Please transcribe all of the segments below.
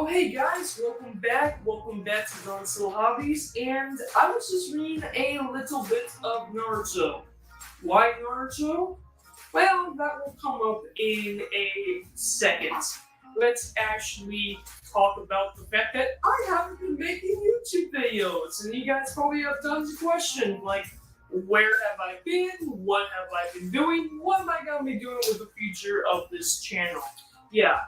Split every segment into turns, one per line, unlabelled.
Hey guys, welcome back. Welcome back to Don's Little Hobbies. And I was just reading a little bit of Naruto. Why Naruto? Well, that will come up in a second. Let's actually talk about the fact that I haven't been making YouTube videos. And you guys probably have tons of questions like, where have I been? What have I been doing? What am I going to be doing with the future of this channel? Yeah,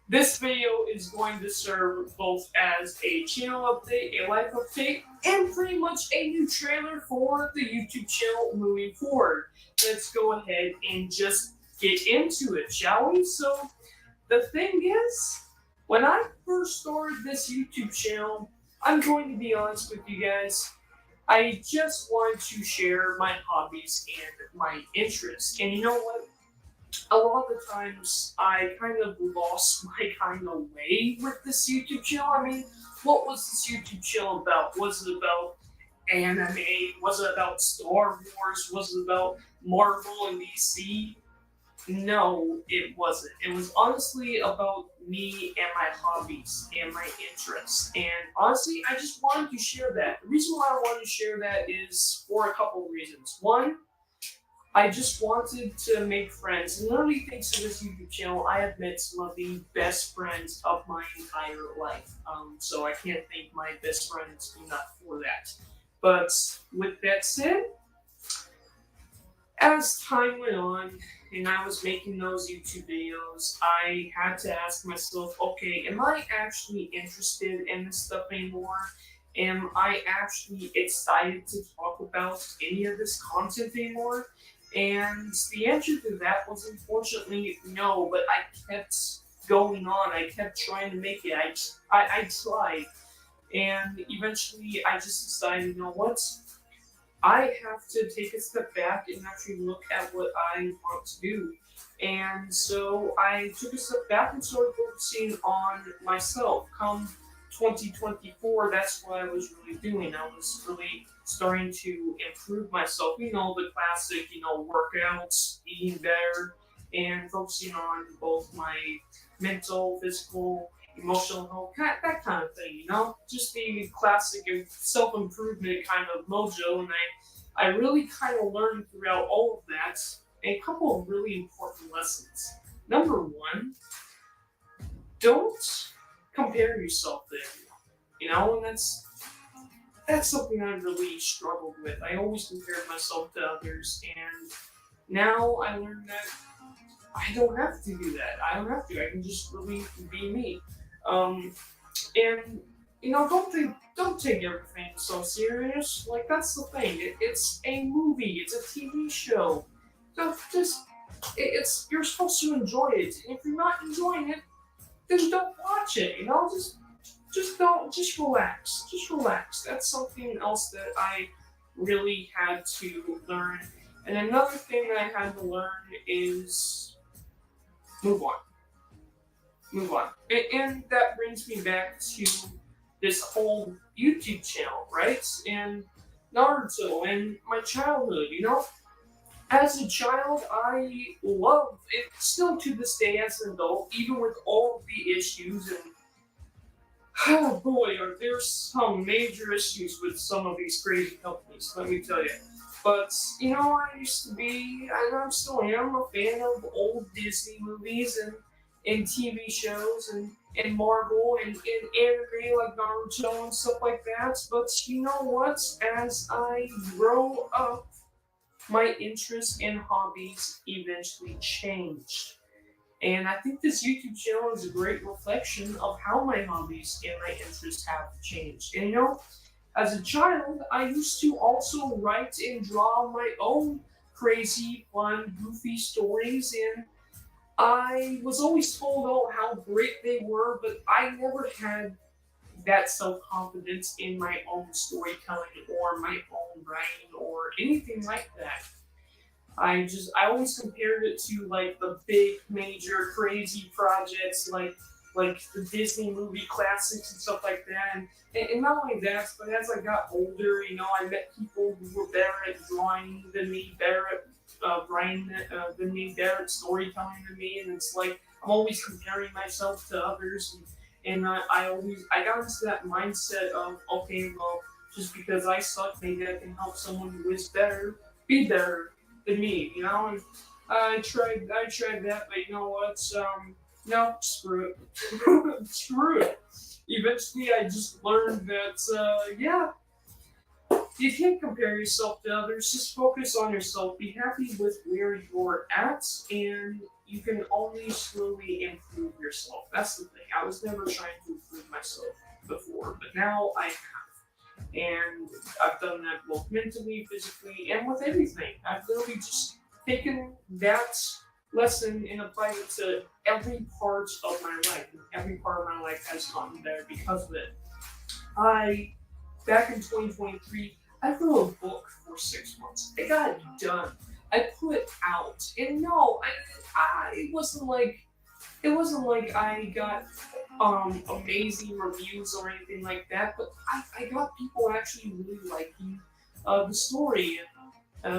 this video is going to serve both as a channel update, a life update, and pretty much a new trailer for the YouTube channel moving forward. Let's go ahead and just get into it, shall we? So, the thing is, when I first started this YouTube channel, I'm going to be honest with you guys, I just wanted to share my hobbies and my interests. And you know what? A lot of the times I kind of lost my kind of way with this YouTube channel. I mean, what was this YouTube channel about? Was it about anime? Was it about Star Wars? Was it about Marvel and DC? No, it wasn't. It was honestly about me and my hobbies and my interests. And honestly, I just wanted to share that. The reason why I wanted to share that is for a couple of reasons. One, I just wanted to make friends. And literally, thanks to this YouTube channel, I have met some of the best friends of my entire life. So I can't thank my best friends enough for that. But with that said, as time went on and I was making those YouTube videos, I had to ask myself, okay, am I actually interested in this stuff anymore? Am I actually excited to talk about any of this content anymore? And the answer to that was unfortunately no, but I kept going on. I kept trying to make it. I tried. And eventually I just decided, you know what? I have to take a step back and actually look at what I want to do. And so I took a step back and started focusing on myself. Come 2024, that's what I was really doing. I was really starting to improve myself. You know, the classic, workouts, eating better, and focusing on both my mental, physical, emotional health, that kind of thing, Just the classic self improvement kind of mojo. And I really kind of learned throughout all of that a couple of really important lessons. Number one, don't compare yourself to everyone, and that's something I really struggled with. I always compared myself to others, and now I learned that I don't have to do that. I don't have to. I can just really be me. And don't take everything so serious. Like that's the thing. It's a movie. It's a TV show. So it's you're supposed to enjoy it. And if you're not enjoying it, then don't watch it. Just relax. Just relax. That's something else that I really had to learn. And another thing that I had to learn is move on. Move on. And that brings me back to this whole YouTube channel, right? And Naruto and my childhood. As a child, I love it still to this day as an adult, even with all of the issues and oh boy, are there some major issues with some of these crazy companies, let me tell you. But, I used to be, and I still am, a fan of old Disney movies and TV shows and Marvel and anime like Naruto and stuff like that. But you know what? As I grow up, my interests and hobbies eventually changed. And I think this YouTube channel is a great reflection of how my hobbies and my interests have changed. And as a child, I used to also write and draw my own crazy, fun, goofy stories, and I was always told how great they were, but I never had that self confidence in my own storytelling or my own writing or anything like that. I always compared it to like the big major crazy projects like the Disney movie classics and stuff like that. And not only that, but as I got older, I met people who were better at drawing than me, better at Brian the new Barrett storytelling to me, and it's like I'm always comparing myself to others, and I got into that mindset of okay, well, just because I suck, maybe I can help someone who is better be better than me, you know. And I tried that, but you know what? No, screw it, screw it. Eventually, I just learned that yeah, you can't compare yourself to others. Just focus on yourself. Be happy with where you're at, and you can only slowly improve yourself. That's the thing. I was never trying to improve myself before, but now I have. And I've done that both mentally, physically, and with everything. I've literally just taken that lesson and applied it to every part of my life. And every part of my life has gotten better because of it. I, back in 2023, I wrote a book for 6 months. I got it done. I put it out, and no, it wasn't like I got amazing reviews or anything like that. But I got people actually really liking the story.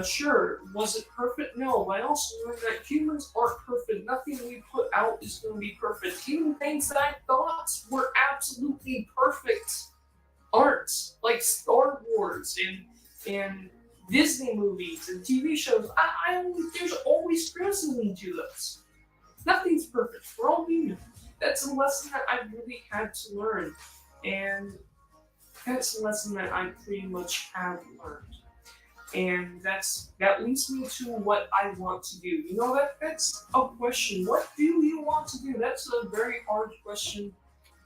Sure, was it perfect? No, but I also learned that humans aren't perfect. Nothing we put out is going to be perfect. Even things that I thought were absolutely perfect aren't, like Star Wars and Disney movies and TV shows. There's always criticism to those. Nothing's perfect. We're all human. That's a lesson that I really had to learn, and that's a lesson that I pretty much have learned. And that leads me to what I want to do. You know, that's a question. What do you want to do? That's a very hard question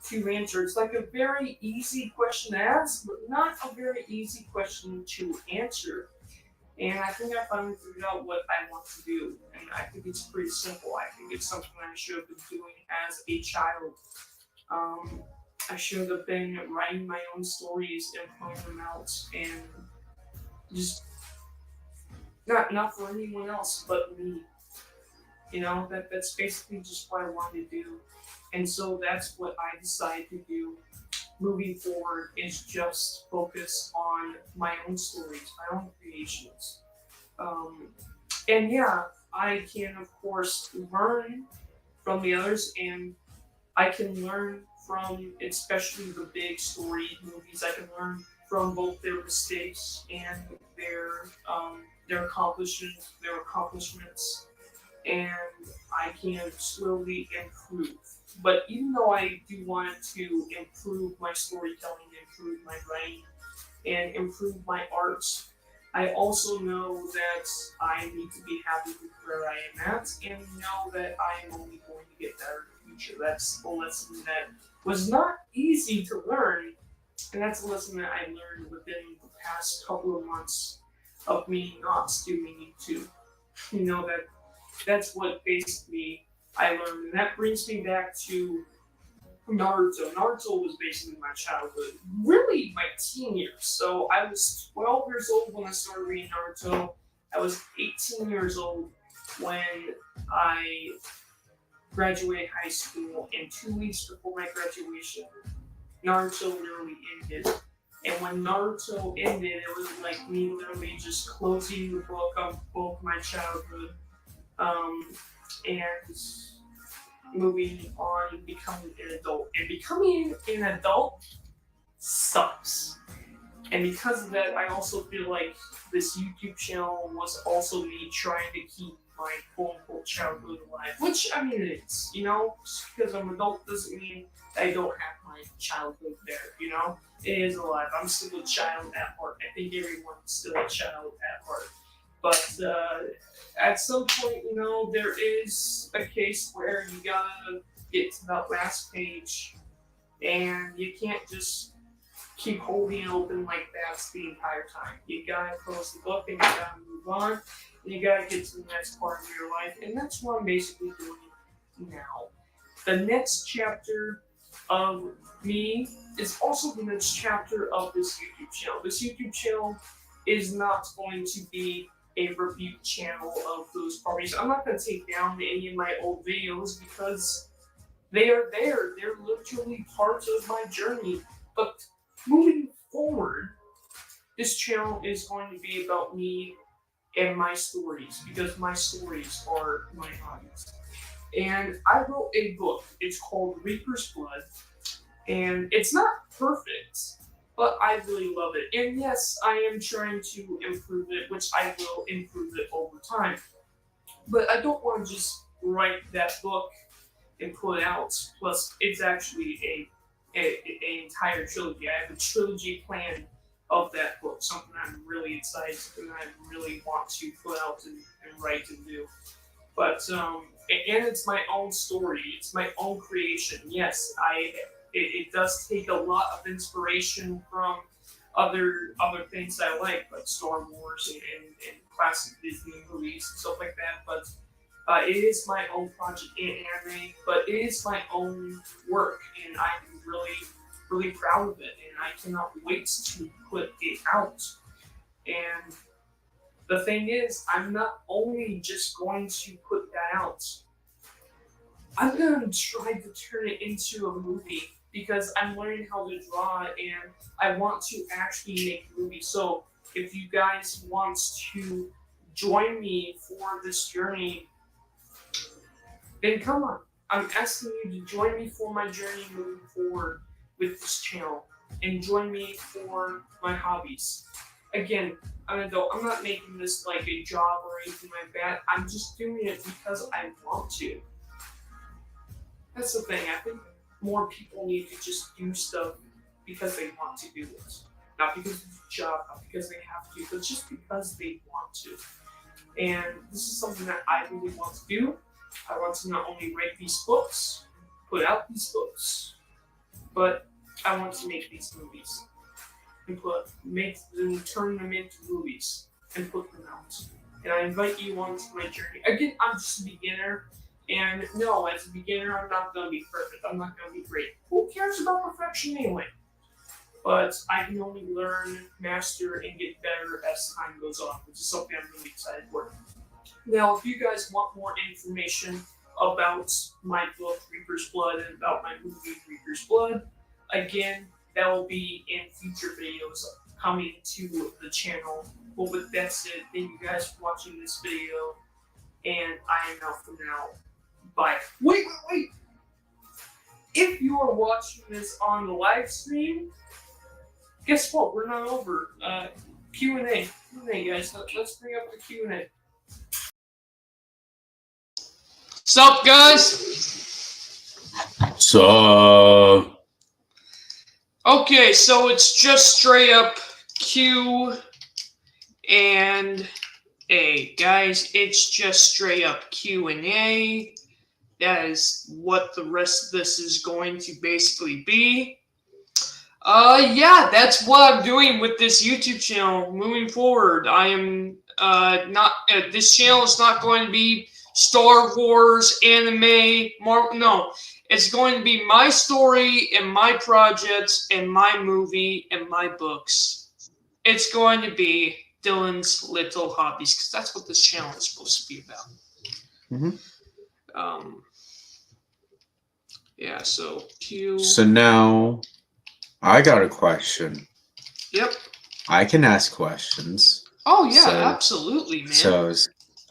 to answer. It's like a very easy question to ask, but not a very easy question to answer. And I think I finally figured out what I want to do. And I think it's pretty simple. I think it's something I should have been doing as a child. Um, I should have been writing my own stories and putting them out, and just not for anyone else but me. You know, that's basically just what I wanted to do. And so that's what I decided to do moving forward, is just focus on my own stories, my own creations. Um, and yeah, I can of course learn from the others, and I can learn from especially the big story movies. I can learn from both their mistakes and their accomplishments, and I can slowly improve. But even though I do want to improve my storytelling, improve my writing, and improve my art, I also know that I need to be happy with where I am at, and know that I am only going to get better in the future. That's a lesson that was not easy to learn, and that's a lesson that I learned within the past couple of months of me not doing YouTube. You know, that's what basically I learned, and that brings me back to Naruto. Naruto was basically my childhood, really my teen years. So I was 12 years old when I started reading Naruto. I was 18 years old when I graduated high school, and 2 weeks before my graduation, Naruto literally ended. And when Naruto ended, it was like me literally just closing the book of both my childhood, and moving on and becoming an adult. And becoming an adult sucks. And because of that, I also feel like this YouTube channel was also me trying to keep my quote-unquote childhood alive. Which, I mean, it is, you know? Just because I'm an adult doesn't mean I don't have my childhood there, you know? It is alive. I'm still a child at heart. I think everyone's still a child at heart. But at some point, you know, there is a case where you gotta get to that last page, and you can't just keep holding it open like that the entire time. You gotta close the book, and you gotta move on, and you gotta get to the next part of your life, and that's what I'm basically doing now. The next chapter of me is also the next chapter of this YouTube channel. This YouTube channel is not going to be a review channel of those parties. I'm not going to take down any of my old videos because they are there. They're literally part of my journey. But moving forward, this channel is going to be about me and my stories, because my stories are my hobbies. And I wrote a book. It's called Reaper's Blood, and it's not perfect, but I really love it. And yes, I am trying to improve it, which I will improve it over time. But I don't want to just write that book and put it out. Plus, it's actually a entire trilogy. I have a trilogy plan of that book, something I'm really excited and I really want to put out and write and do. But and it's my own story. It's my own creation. Yes, it does take a lot of inspiration from other things I like Star Wars and classic Disney movies and stuff like that. But it is my own project in anime, but it is my own work, and I'm really proud of it, and I cannot wait to put it out. And the thing is, I'm not only just going to put that out, I'm going to try to turn it into a movie because I'm learning how to draw and I want to actually make movies. So if you guys want to join me for this journey, then come on. I'm asking you to join me for my journey moving forward with this channel and join me for my hobbies. Again, I'm an adult. I'm not making this like a job or anything like that. I'm just doing it because I want to. That's the thing. I think more people need to just do stuff because they want to do it. Not because it's a job, not because they have to, but just because they want to. And this is something that I really want to do. I want to not only write these books, put out these books, but I want to make these movies and turn them into movies and put them out. And I invite you on to my journey. Again, I'm just a beginner, and no, as a beginner, I'm not going to be perfect. I'm not going to be great. Who cares about perfection anyway? But I can only learn, master, and get better as time goes on, which is something I'm really excited for. Now, if you guys want more information about my book, Reaper's Blood, and about my movie, Reaper's Blood, again, that will be in future videos coming to the channel. But with that said, thank you guys for watching this video, and I am out for now. Bye. Wait! If you are watching this on the live stream, guess what? We're not over. Q&A. Q&A, guys. Let's bring up the Q&A. Sup, guys?
So.
Okay, so it's just straight up Q and A. Guys, it's just straight up Q&A. That is what the rest of this is going to basically be. Yeah, that's what I'm doing with this YouTube channel moving forward. I am not. This channel is not going to be Star Wars, anime, Marvel. No, it's going to be my story and my projects and my movie and my books. It's going to be Dylan's Little Hobbies because that's what this channel is supposed to be about.
Mm-hmm.
Yeah. So Q.
So now, I got a question.
Yep.
I can ask questions.
Oh yeah, absolutely, man.
So,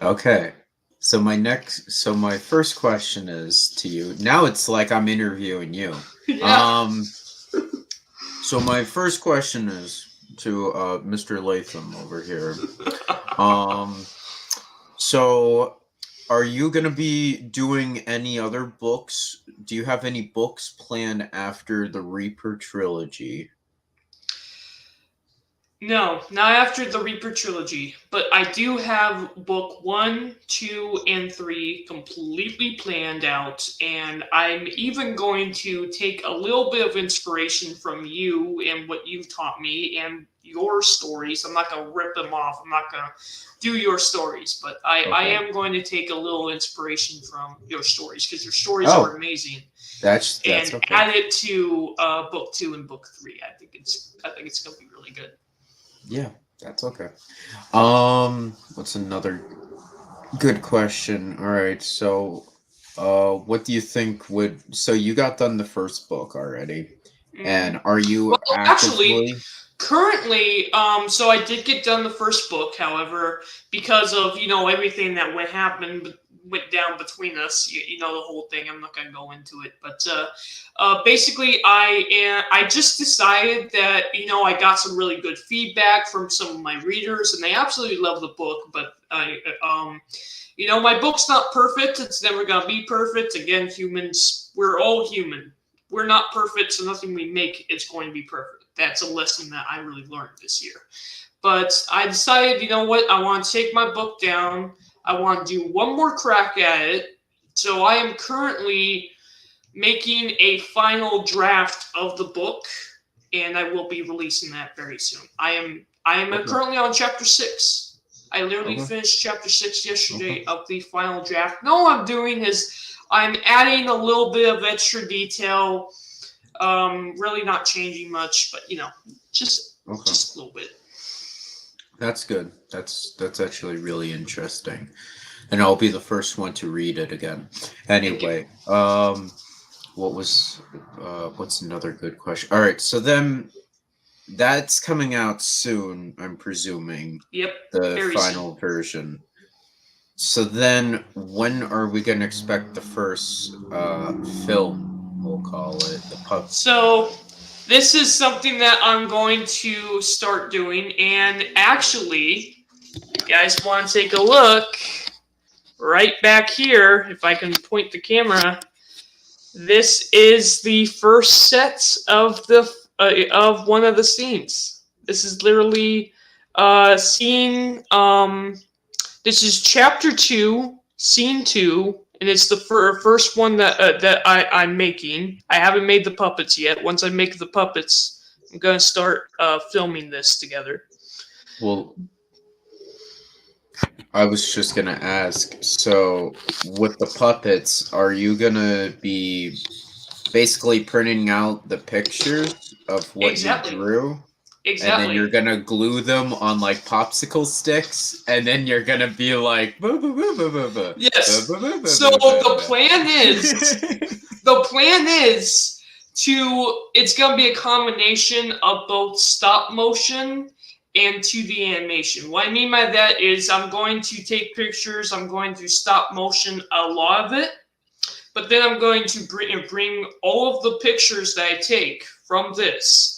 okay. So my first question is to you. Now it's like I'm interviewing you.
Yeah.
So my first question is to Mr. Latham over here. So are you going to be doing any other books? Do you have any books planned after the Reaper trilogy?
No, not after the Reaper trilogy, but I do have book 1, 2, and 3 completely planned out, and I'm even going to take a little bit of inspiration from you and what you've taught me and your stories. I'm not going to rip them off. I'm not going to do your stories, but I am going to take a little inspiration from your stories because your stories are amazing.
That's
and
okay.
Add it to book 2 and book 3. I think it's going to be really good.
Yeah, that's okay. What's another good question? All right, so what do you think so you got done the first book already, and are you
actively Currently, so I did get done the first book. However, because of everything that went down between us, you know the whole thing. I'm not gonna go into it, but basically, I just decided that I got some really good feedback from some of my readers, and they absolutely love the book. But my book's not perfect. It's never gonna be perfect. Again, humans, we're all human. We're not perfect, so nothing we make is going to be perfect. That's a lesson that I really learned this year. But I decided, you know what? I want to take my book down. I want to do one more crack at it. So I am currently making a final draft of the book, and I will be releasing that very soon. I am
Okay.
currently on chapter 6. I literally
Okay.
finished chapter 6 yesterday
Okay.
of the final draft. And all I'm doing is I'm adding a little bit of extra detail. Really not changing much, but just
Okay.
just a little bit.
That's good. That's actually really interesting. And I'll be the first one to read it again. Anyway, what's another good question? All right, so then that's coming out soon, I'm presuming,
Yep.
the
Very
final version. So then when are we going to expect the first film, we'll call it, the pup?
So this is something that I'm going to start doing, and actually, you guys want to take a look right back here, if I can point the camera. This is the first set of the of one of the scenes. This is literally scene. This is chapter 2, scene 2, and it's the first one that I'm making. I haven't made the puppets yet. Once I make the puppets, I'm gonna start filming this together.
Well, I was just gonna ask, so with the puppets, are you gonna be basically printing out the pictures of what
Exactly.
you drew?
Exactly.
And then you're gonna glue them on like popsicle sticks, and then you're gonna be like, "Boo, boo, boo, boo, boo, boo.
Yes.
Boo, boo, boo,
So
boo, boo,
the
boo."
plan is it's gonna be a combination of both stop motion and 2D animation. What I mean by that is I'm going to take pictures, I'm going to stop motion a lot of it, but then I'm going to bring all of the pictures that I take from this,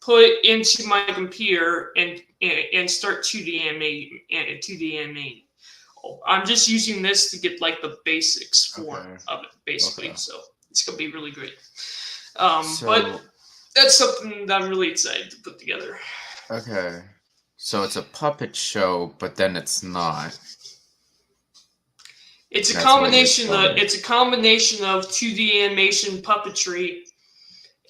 put it into my computer, and start 2D animating. I'm just using this to get like the basics form of it, basically.
Okay.
So it's gonna be really great.
So,
But that's something that I'm really excited to put together.
okay. So it's a puppet show, but then it's not.
It's a
That's what you're
combination
telling
of
me.
2D animation, puppetry,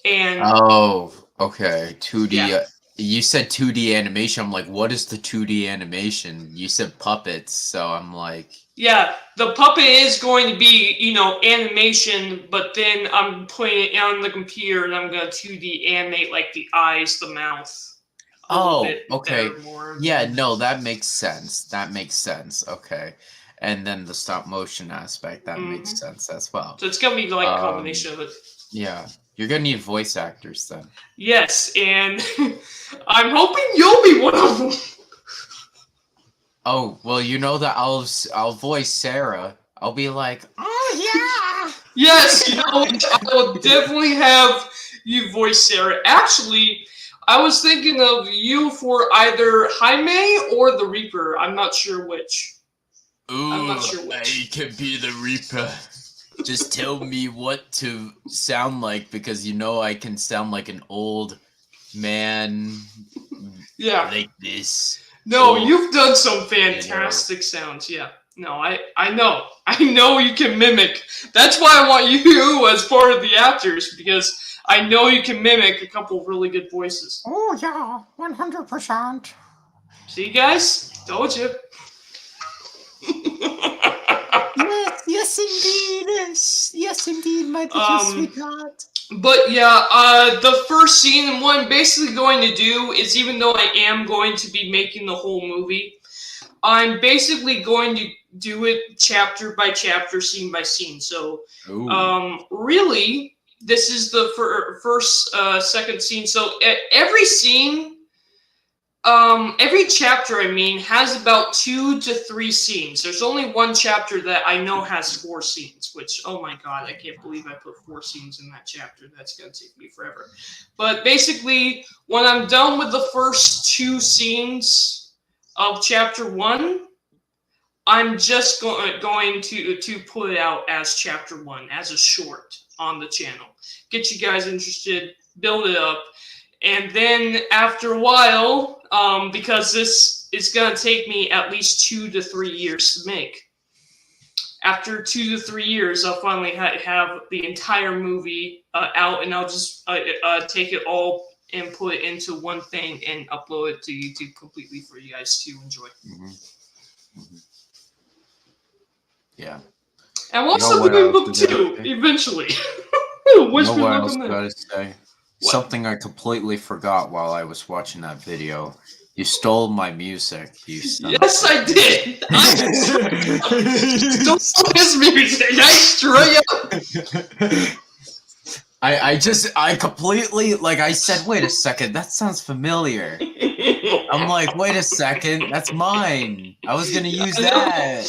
and
Oh, okay. 2D.
yeah.
You said 2D animation. I'm like, what is the 2D animation? You said puppets, so I'm like,
Yeah, the puppet is going to be, animation, but then I'm putting it on the computer and I'm going to 2D animate like the eyes, the mouth. A little
oh,
bit
okay.
better, more.
Yeah, no, that makes sense. That makes sense. Okay. And then the stop motion aspect, that makes sense as well.
So it's going to be like a combination of it.
Yeah. You're gonna need voice actors then.
Yes, and I'm hoping you'll be one of them.
Oh, well, you know that I'll voice Sarah. I'll be like, oh yeah.
Yes, I will definitely have you voice Sarah. Actually, I was thinking of you for either Jaime or the Reaper. I'm not sure which.
Ooh,
I'm not sure which.
I can be the Reaper. Just tell me what to sound like, because I can sound like an old man.
Yeah.
Like this.
No, you've done some fantastic sounds. Yeah. No, I know. I know you can mimic. That's why I want you as part of the actors, because I know you can mimic a couple of really good voices.
Oh yeah, 100%.
See, guys? Told you.
Yes, indeed. Yes, indeed, my precious sweetheart.
But yeah, the first scene, and what I'm basically going to do is, even though I am going to be making the whole movie, I'm basically going to do it chapter by chapter, scene by scene. So, really, this is the second scene. So every scene every chapter, has about 2 to 3 scenes. There's only one chapter that I know has 4 scenes, which, oh my god, I can't believe I put 4 scenes in that chapter. That's going to take me forever. But basically, when I'm done with the first 2 scenes of chapter 1, I'm just going to put it out as chapter 1, as a short on the channel. Get you guys interested, build it up. And then after a while, because this is going to take me at least 2 to 3 years to make. After 2 to 3 years, I'll finally have the entire movie out, and I'll just take it all and put it into one thing and upload it to YouTube completely for you guys to enjoy.
Mm-hmm. Mm-hmm. Yeah.
And we'll also do book 2 eventually.
What else I gotta say? What? Something I completely forgot while I was watching that video. You stole my music. You
yes, I did. I stole his music. I straight up.
I completely, like, I said, wait a second, that sounds familiar. I'm like, wait a second, that's mine. I was gonna use that.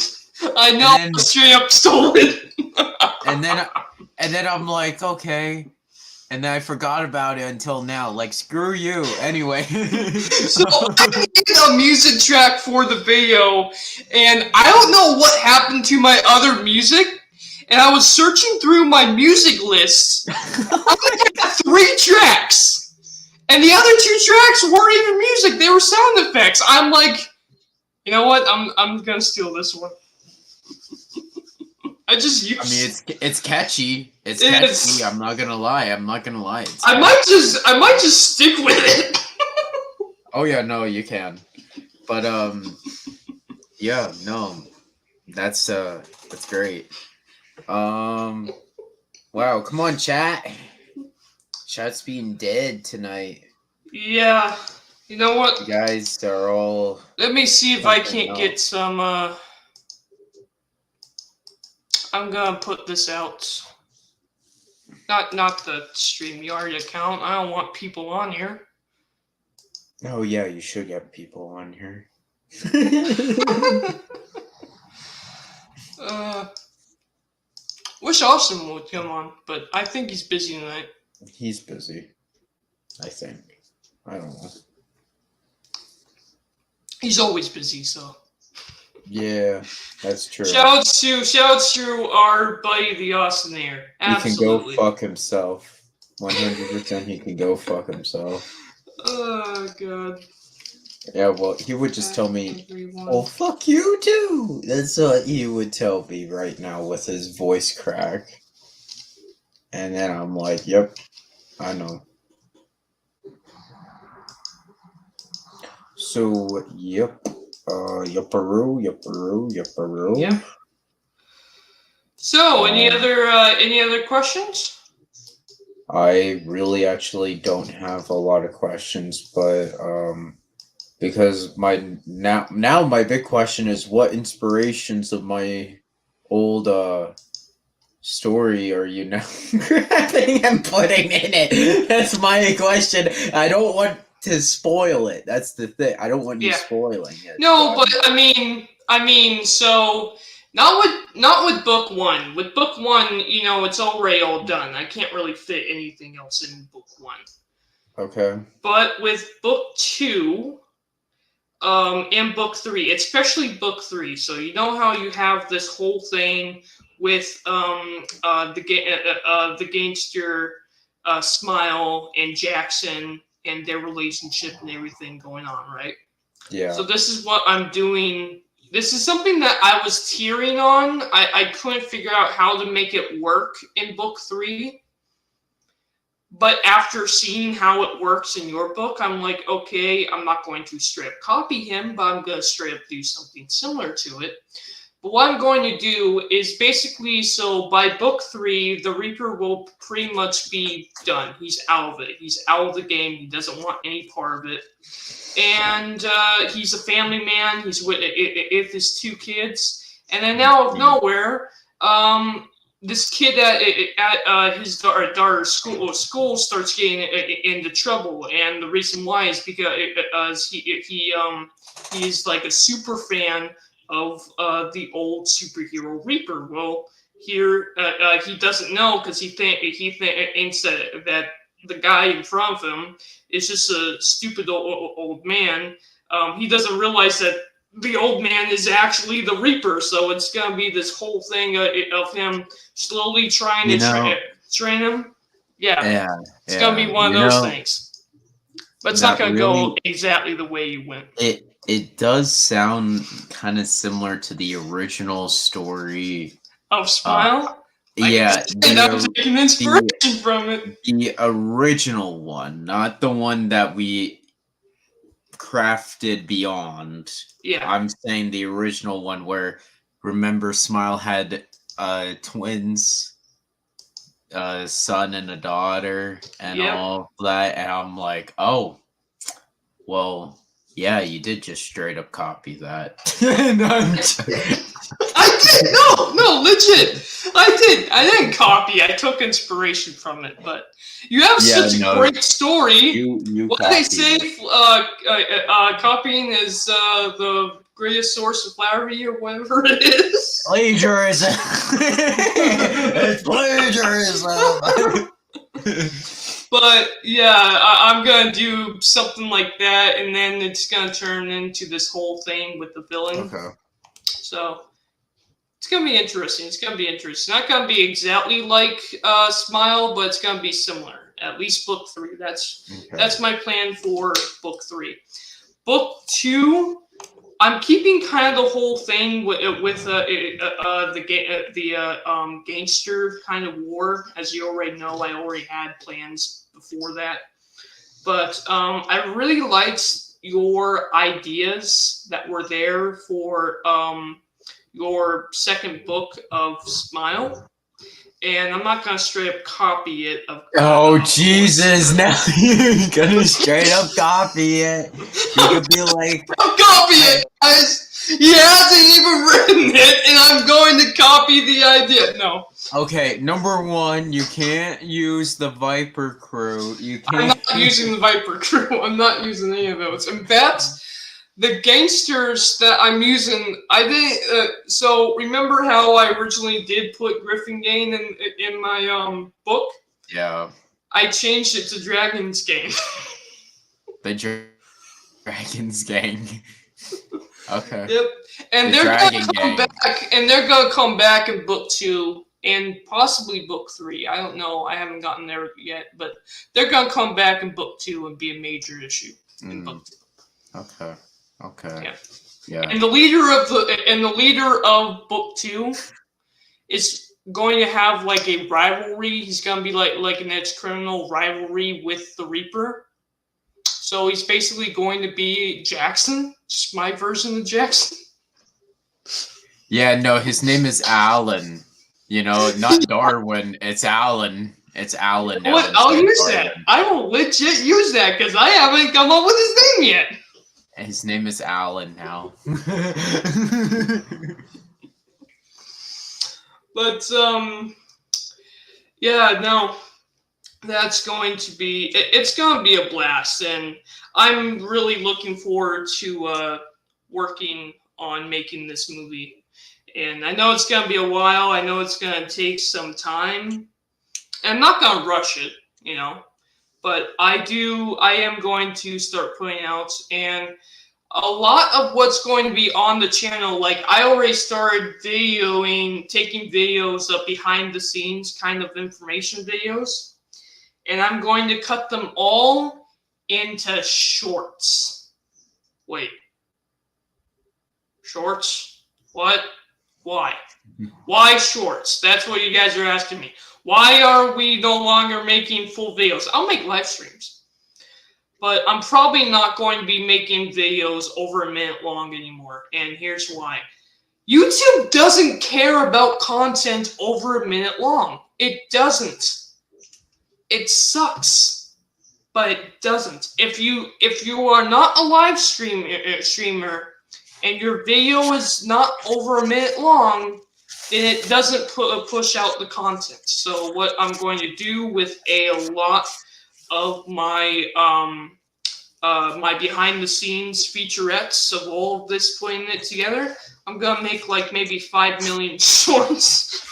I know. And then, straight up stole it.
and then I'm like, okay. And then I forgot about it until now. Like, screw you. Anyway.
So I made a music track for the video, and I don't know what happened to my other music. And I was searching through my music list. I had 3 tracks. And the other 2 tracks weren't even music. They were sound effects. I'm like, you know what? I'm going to steal this one.
It's catchy. It's catchy. I'm not gonna lie.
I might just stick with it.
Oh yeah, no, you can. But yeah, no, that's great. Wow, come on, chat. Chat's being dead tonight.
Yeah, you know what?
You guys are all.
Let me see if I can't get some. I'm gonna put this out. Not the StreamYard account. I don't want people on here.
Oh yeah, you should get people on here.
Wish Austin would come on, but I think he's busy tonight.
He's busy. I think. I don't know.
He's always busy, so.
Yeah, that's true.
Shout out to our buddy the Austinaire. Absolutely.
He can go fuck himself. 100% he can go fuck himself.
Oh god.
Yeah, well, he would just tell me, "Oh, fuck you too." That's what he would tell me right now with his voice crack. And then I'm like, "Yep, I know." So, yep. Yupperoo.
Yeah. So, any other questions?
I really actually don't have a lot of questions, but because now my big question is, what inspirations of my old story are you now grabbing and putting in it? That's my question. I don't want to spoil it. That's the thing. I don't want you spoiling it.
No, but I mean, so not with book 1. With book 1, it's already all done. I can't really fit anything else in book 1.
Okay.
But with book 2, and book 3, especially book 3. So you know how you have this whole thing with the gangster Smile and Jackson and their relationship and everything going on, right?
Yeah.
So this is what I'm doing. This is something that I was teetering on. I couldn't figure out how to make it work in book 3. But after seeing how it works in your book, I'm like, okay, I'm not going to straight up copy him, but I'm going to straight up do something similar to it. But what I'm going to do is basically, so by book 3, the Reaper will pretty much be done. He's out of it. He's out of the game. He doesn't want any part of it. And he's a family man. He's with his 2 kids. And then out of nowhere, this kid at his daughter's school starts getting into trouble, and the reason why is because he's like a super fan of the old superhero Reaper. Well, here he doesn't know because he thinks that the guy in front of him is just a stupid old man. He doesn't realize that the old man is actually the Reaper, so it's gonna be this whole thing of him slowly trying to train him. Yeah, it's gonna be one of those things, but it's not gonna go exactly the way you went.
It does sound kind of similar to the original story
of Smile.
Yeah,
I'm taking inspiration from it.
The original one, not the one that we crafted beyond.
Yeah,
I'm saying the original one where, remember, Smile had twins, a son and a daughter, and all that, and I'm like, oh, well, yeah, you did just straight up copy that.
I did. No, legit. I didn't copy. I took inspiration from it. But you have such a great story.
You
what they say, copying is the greatest source of flattery, or whatever it is.
Plagiarism. It's plagiarism.
But yeah, I'm gonna do something like that, and then it's gonna turn into this whole thing with the villain.
Okay.
So it's gonna be interesting. It's gonna be interesting. Not gonna be exactly like Smile, but it's gonna be similar. At least book 3. That's my plan for book 3. Book 2, I'm keeping kind of the whole thing with the gangster kind of war. As you already know, I already had plans before that. But I really liked your ideas that were there for your second book of Smile. And I'm not going to straight up copy it.
Oh, Jesus. Now you're going to straight up copy it. You could be like...
I'll copy it, guys. He hasn't even written it, and I'm going to copy the idea. No.
Okay, number 1, you can't use the Viper Crew. You can't...
I'm not using the Viper Crew. I'm not using any of those. In fact, the gangsters that I'm using, I didn't. So remember how I originally did put Griffin-Gang in my book?
Yeah.
I changed it to Dragon's Gang.
The Dragon's Gang. Okay.
Yep. And they're gonna come back, and they're gonna come back in book 2 and possibly book 3. I don't know. I haven't gotten there yet, but they're gonna come back in book 2 and be a major issue in book 2.
Okay.
Yeah. And the leader of book 2 is going to have like a rivalry. He's gonna be like an ex-criminal rivalry with the Reaper. So he's basically going to be Jackson, just my version of Jackson.
Yeah, no, his name is Alan. You know, not Darwin. It's Alan. It's Alan.
What? I'll use that. I will legit use that because I haven't come up with his name yet.
His name is Alan now.
But yeah, no, that's going to be. It's going to be a blast, and I'm really looking forward to working on making this movie. And I know it's going to be a while. I know it's going to take some time. I'm not going to rush it, you know. But I am going to start putting out, and a lot of what's going to be on the channel, like I already started taking videos of behind the scenes kind of information videos, and I'm going to cut them all into shorts. Wait. Shorts? What? Why? Why shorts? That's what you guys are asking me. Why are we no longer making full videos? I'll make live streams. But I'm probably not going to be making videos over a minute long anymore. And here's why. YouTube doesn't care about content over a minute long. It doesn't. It sucks. But it doesn't. If you are not a live streamer and your video is not over a minute long, and it doesn't push out the content. So what I'm going to do with a lot of my my behind the scenes featurettes of all of this, putting it together, I'm gonna make like maybe 5 million shorts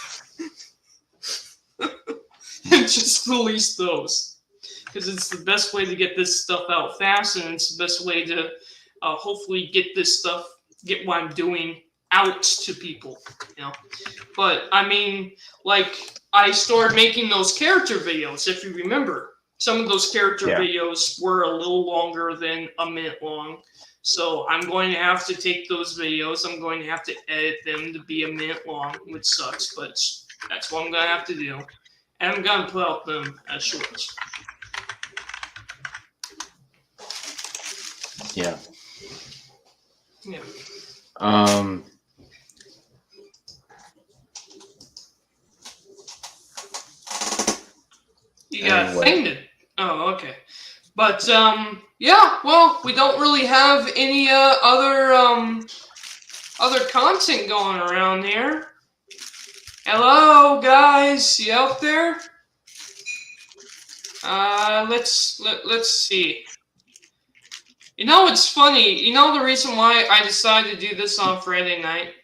and just release those, because it's the best way to get this stuff out fast, and it's the best way to hopefully get what I'm doing out to people, you know. But I mean, like, I started making those character videos, if you remember. Some of those character videos were a little longer than a minute long. So I'm going to have to take those videos, I'm going to have to edit them to be a minute long, which sucks, but that's what I'm going to have to do. And I'm going to put out them as shorts.
Yeah.
Yeah. You got fainted. Oh, okay. But yeah, well, we don't really have any other content going around here. Hello, guys, you out there? Let's see. You know, it's funny. You know the reason why I decided to do this on Friday night?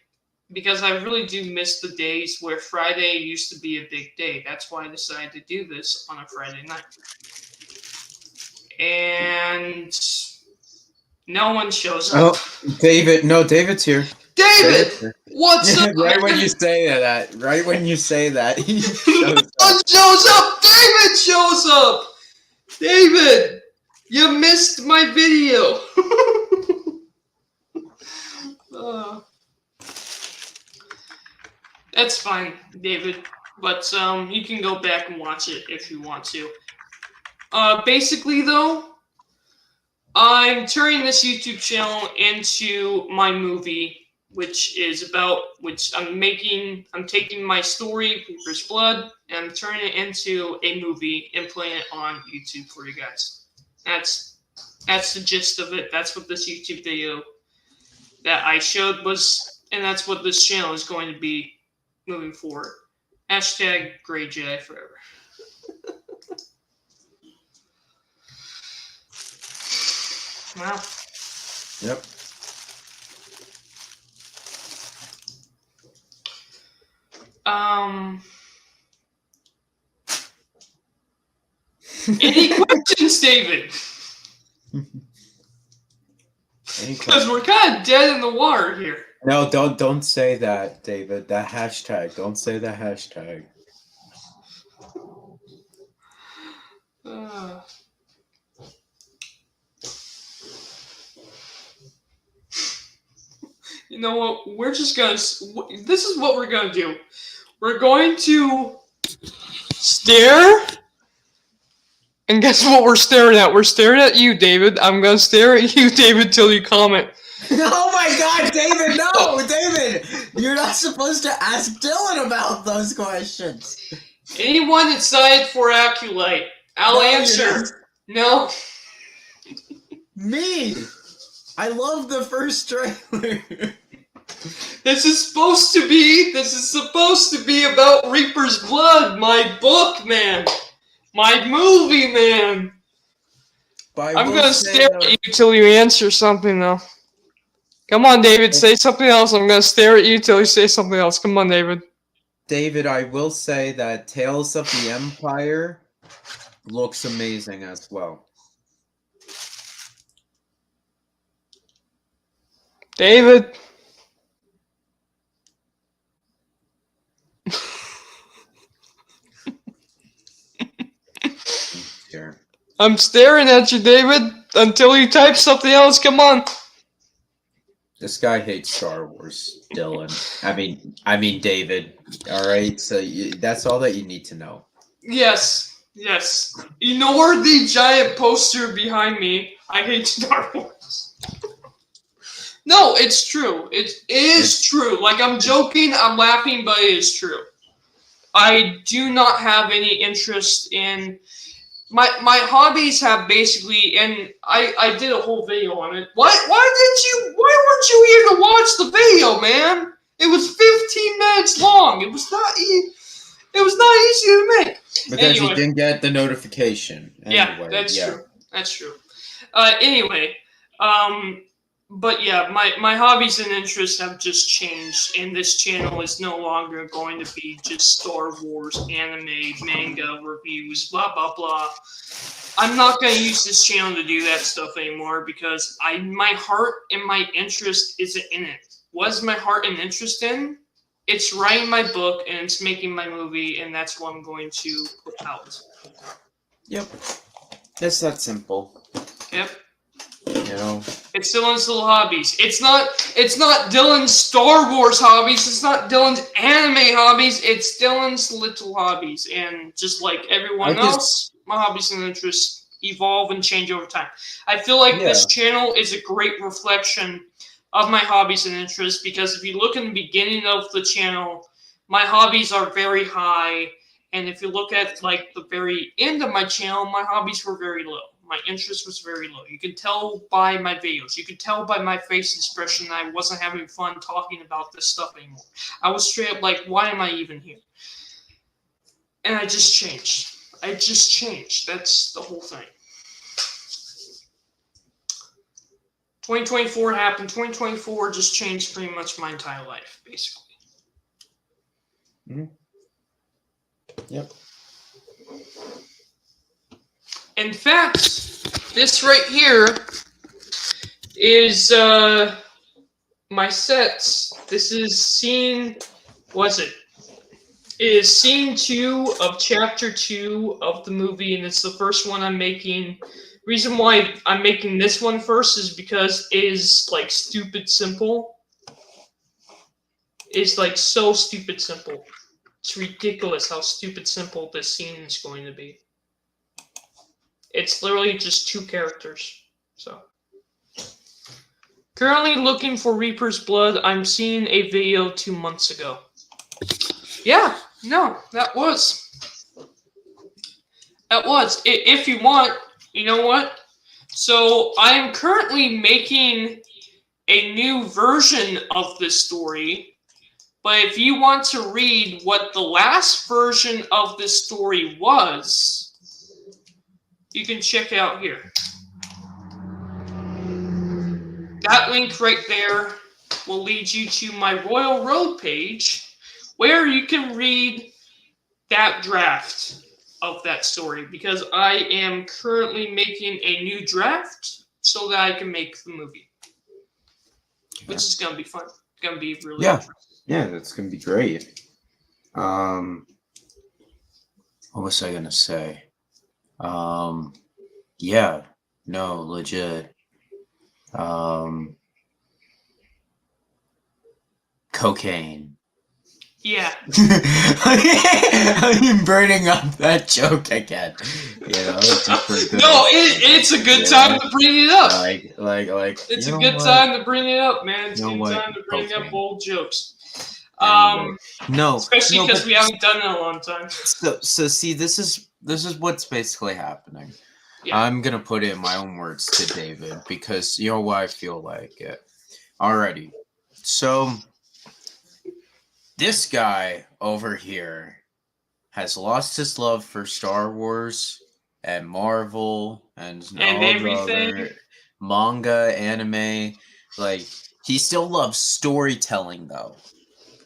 Because I really do miss the days where Friday used to be a big day. That's why I decided to do this on a Friday night. And no one shows up.
Oh, David. No, David's here.
David! What's up?
Right when you say that, he shows up.
Shows up! David shows up! David! You missed my video! That's fine, David. But you can go back and watch it if you want to. Basically, though, I'm turning this YouTube channel into my movie, which I'm taking my story, Reaper's Blood, and I'm turning it into a movie and playing it on YouTube for you guys. That's the gist of it. That's what this YouTube video that I showed was, and that's what this channel is going to be moving forward. Hashtag Grey Jedi forever. Wow.
Yep.
Any questions, David? Because we're kind of dead in the water here.
No, don't say that, David. That hashtag. Don't say that hashtag.
You know what? We're just gonna. This is what we're gonna do. We're going to stare. And guess what we're staring at? We're staring at you, David. I'm gonna stare at you, David, till you comment.
Oh my God, David! No, David, you're not supposed to ask Dylan about those questions.
Anyone excited for Aculite? I'll answer. No.
Me. I love the first trailer.
This is supposed to be about Reaper's Blood, my book, man. My movie, man. I'm gonna stare at you till you answer something, though. Come on, David, say something else. I'm gonna stare at you till you say something else. Come on, David.
David, I will say that Tales of the Empire looks amazing as well.
David.
Sure.
I'm staring at you, David, until you type something else. Come on.
This guy hates Star Wars, Dylan. I mean, David. All right, so that's all that you need to know.
Yes. Ignore the giant poster behind me. I hate Star Wars. No, it's true. It is true. Like, I'm joking, I'm laughing, but it is true. I do not have any interest in... My hobbies have basically, and I did a whole video on it. Why weren't you here to watch the video, man? It was 15 minutes long. It was not easy to make.
Because
Anyway.
you didn't get the notification.
Yeah,
Anyway,
that's true. That's true. Anyway, but yeah, my hobbies and interests have just changed, and this channel is no longer going to be just Star Wars, anime, manga reviews, blah blah blah. I'm not going to use this channel to do that stuff anymore because my heart and my interest isn't in it. What is my heart and interest in? It's writing my book and it's making my movie, and that's what I'm going to put out.
Yep. It's that simple.
Yep.
You know?
It's Dylan's little hobbies. It's not Dylan's Star Wars hobbies. It's not Dylan's anime hobbies. It's Dylan's little hobbies. And just like everyone else, my hobbies and interests evolve and change over time. I feel like this channel is a great reflection of my hobbies and interests, because if you look in the beginning of the channel, my hobbies are very high, and if you look at like the very end of my channel, my hobbies were very low. My interest was very low. You can tell by my videos. You can tell by my face expression that I wasn't having fun talking about this stuff anymore. I was straight up like, why am I even here? And I just changed. That's the whole thing. 2024 happened. 2024 just changed pretty much my entire life, basically.
Mm-hmm. Yep.
In fact, this right here is my sets. This is scene, it is scene 2 of chapter 2 of the movie, and it's the first one I'm making. Reason why I'm making this one first is because it is like stupid simple. It's like so stupid simple. It's ridiculous how stupid simple this scene is going to be. It's literally just 2 characters. So, currently looking for Reaper's Blood. I'm seeing a video 2 months ago. Yeah, no, that was. If you want, you know what? So, I am currently making a new version of this story. But if you want to read what the last version of this story was, you can check it out here. That link right there will lead you to my Royal Road page, where you can read that draft of that story, because I am currently making a new draft so that I can make the movie. Which is going to be fun. It's going to be really interesting.
Yeah, that's gonna be great. What was I gonna say? Yeah, no, legit. Cocaine.
Yeah.
I'm burning up that joke again. You know, it's just pretty good.
No, it's a good time to bring it up.
Like.
It's a good time to bring it up, man. It's a good time to bring up old jokes.
No,
especially because we haven't done it in a long time.
So see, this is what's basically happening. Yeah. I'm gonna put it in my own words to David, because you know why I feel like it. Alrighty, so this guy over here has lost his love for Star Wars and Marvel and everything, manga, anime. Like, he still loves storytelling though.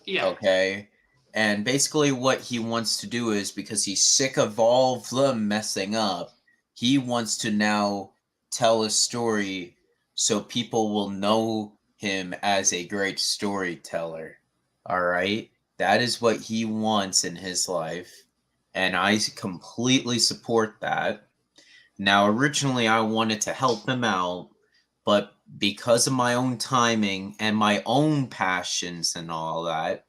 Yeah. Okay. And basically what he wants to do is, because he's sick of all of them messing up, he wants to now tell a story so people will know him as a great storyteller. All right? That is what he wants in his life. And I completely support that. Now, originally I wanted to help him out, but because of my own timing and my own passions and all that,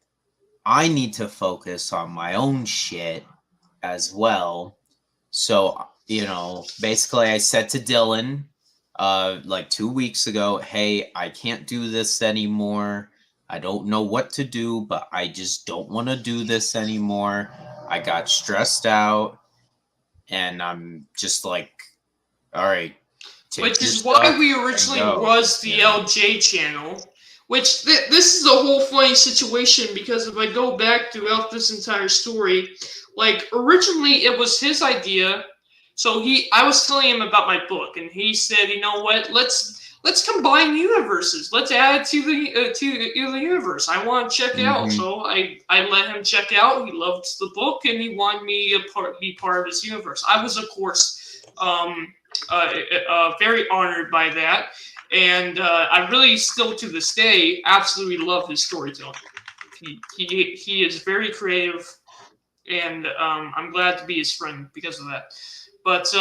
I need to focus on my own shit as well. So, you know, basically I said to Dylan, like 2 weeks ago, hey, I can't do this anymore. I don't know what to do, but I just don't want to do this anymore. I got stressed out, and I'm just like, all right.
Which is why we originally was the LJ channel. Which this is a whole funny situation because if I go back throughout this entire story, like originally it was his idea. So I was telling him about my book, and he said, "You know what? Let's combine universes. Let's add to the universe. I want to check it out." So I let him check out. He loved the book, and he wanted me to be part of his universe. I was, of course, very honored by that. And I really still to this day absolutely love his storytelling. He is very creative, and I'm glad to be his friend because of that. But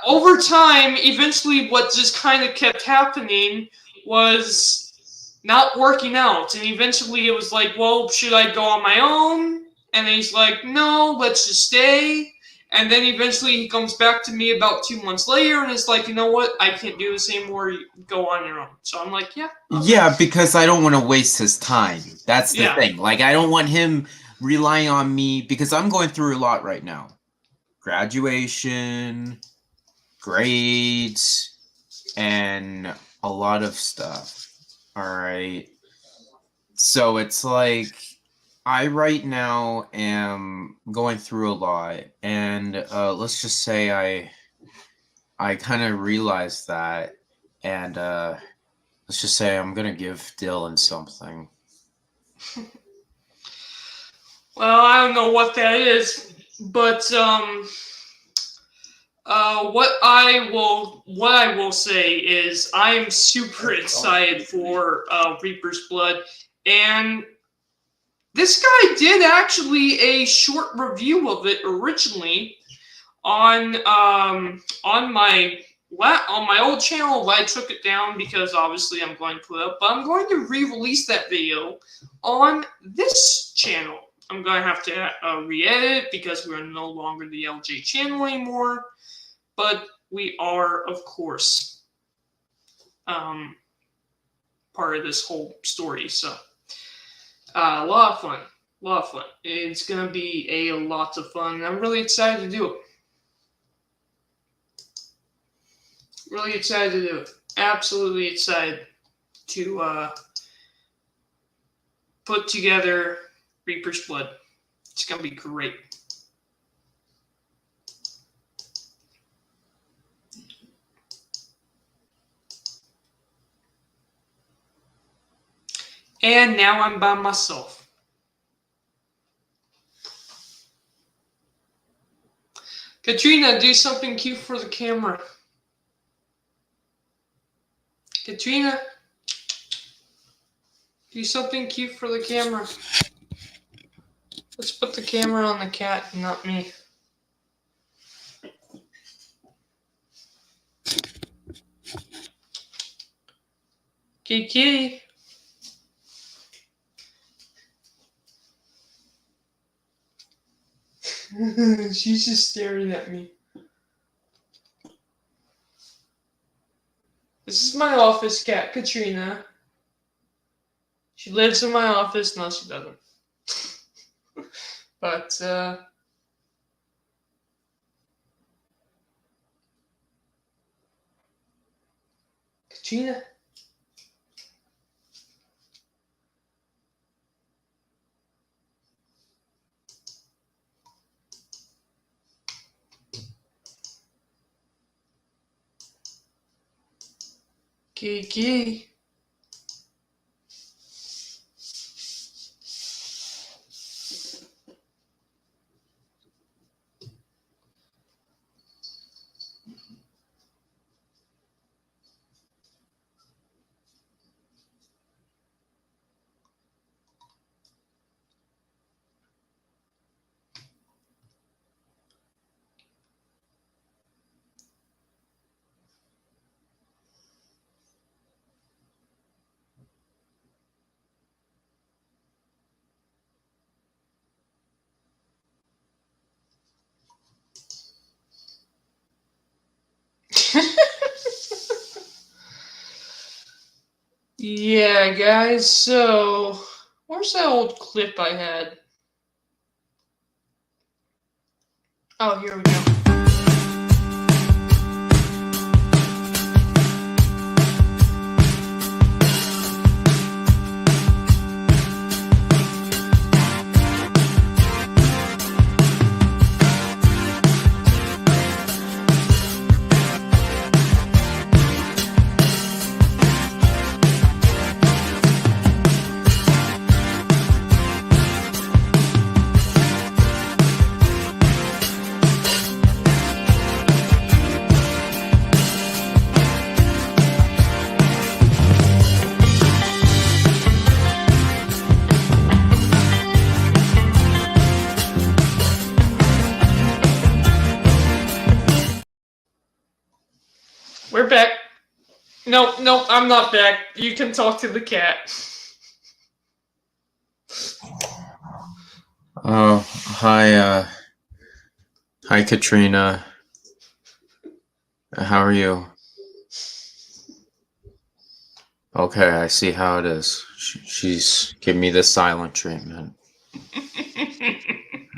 over time, eventually, what just kind of kept happening was not working out, and eventually it was like, well, should I go on my own? And he's like, no, let's just stay. And then eventually he comes back to me about 2 months later and is like, you know what? I can't do this anymore. You go on your own. So I'm like, yeah. Okay.
Yeah, because I don't want to waste his time. That's the thing. Like, I don't want him relying on me because I'm going through a lot right now. Graduation, grades, and a lot of stuff. All right. So it's like, I right now am going through a lot, and let's just say I kind of realized that, and let's just say I'm gonna give Dylan something.
Well, I don't know what that is, but what I will say is I'm super excited for Reaper's Blood, and this guy did actually a short review of it originally on my old channel. I took it down because obviously I'm going to put it up, but I'm going to re-release that video on this channel. I'm going to have to re-edit it because we're no longer the LJ channel anymore, but we are, of course, part of this whole story. So. A lot of fun. It's gonna be a lot of fun. I'm really excited to do it. Absolutely excited to put together Reaper's Blood. It's gonna be great. And now I'm by myself. Katrina, do something cute for the camera. Katrina, do something cute for the camera. Let's put the camera on the cat, not me. Kitty. She's just staring at me. This is my office cat, Katrina. She lives in my office. No, she doesn't. But, Katrina. Kiki. Yeah, guys, so where's that old clip I had? Oh, here we go. No, I'm not back. You can talk to the cat.
Oh, hi, hi, Katrina. How are you? Okay, I see how it is. She's giving me the silent treatment.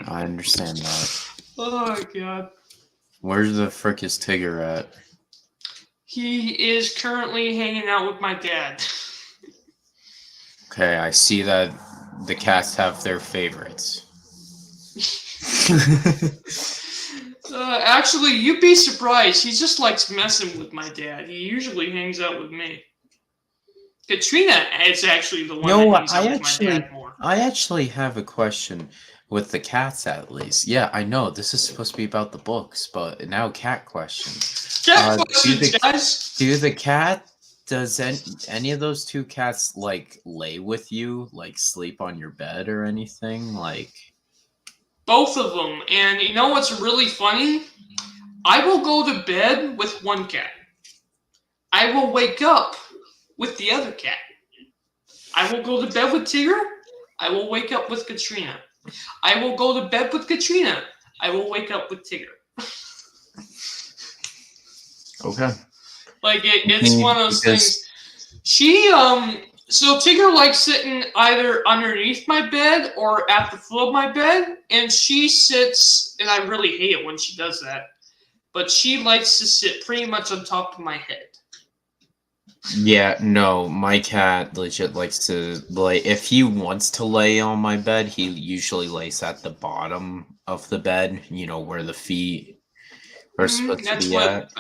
I understand that.
Oh my god.
Where's the frick is Tigger at?
He is currently hanging out with my dad.
Okay, I see that the cats have their favorites.
Actually, you'd be surprised. He just likes messing with my dad. He usually hangs out with me. Katrina is actually the one
No,
that hangs out with my dad more.
I actually have a question with the cats at least. Yeah, I know this is supposed to be about the books, but now cat questions.
Cat questions, guys.
Does any of those two cats like lay with you, like sleep on your bed or anything? Like
Both of them. And you know what's really funny? I will go to bed with one cat. I will wake up with the other cat. I will go to bed with Tigger. I will wake up with Katrina. I will go to bed with Katrina. I will wake up with Tigger.
okay.
Like it's one of those things. She so Tigger likes sitting either underneath my bed or at the foot of my bed, and she sits, and I really hate it when she does that, but she likes to sit pretty much on top of my head.
Yeah, no, my cat legit likes to lay. If he wants to lay on my bed, he usually lays at the bottom of the bed, you know, where the feet are supposed to be at.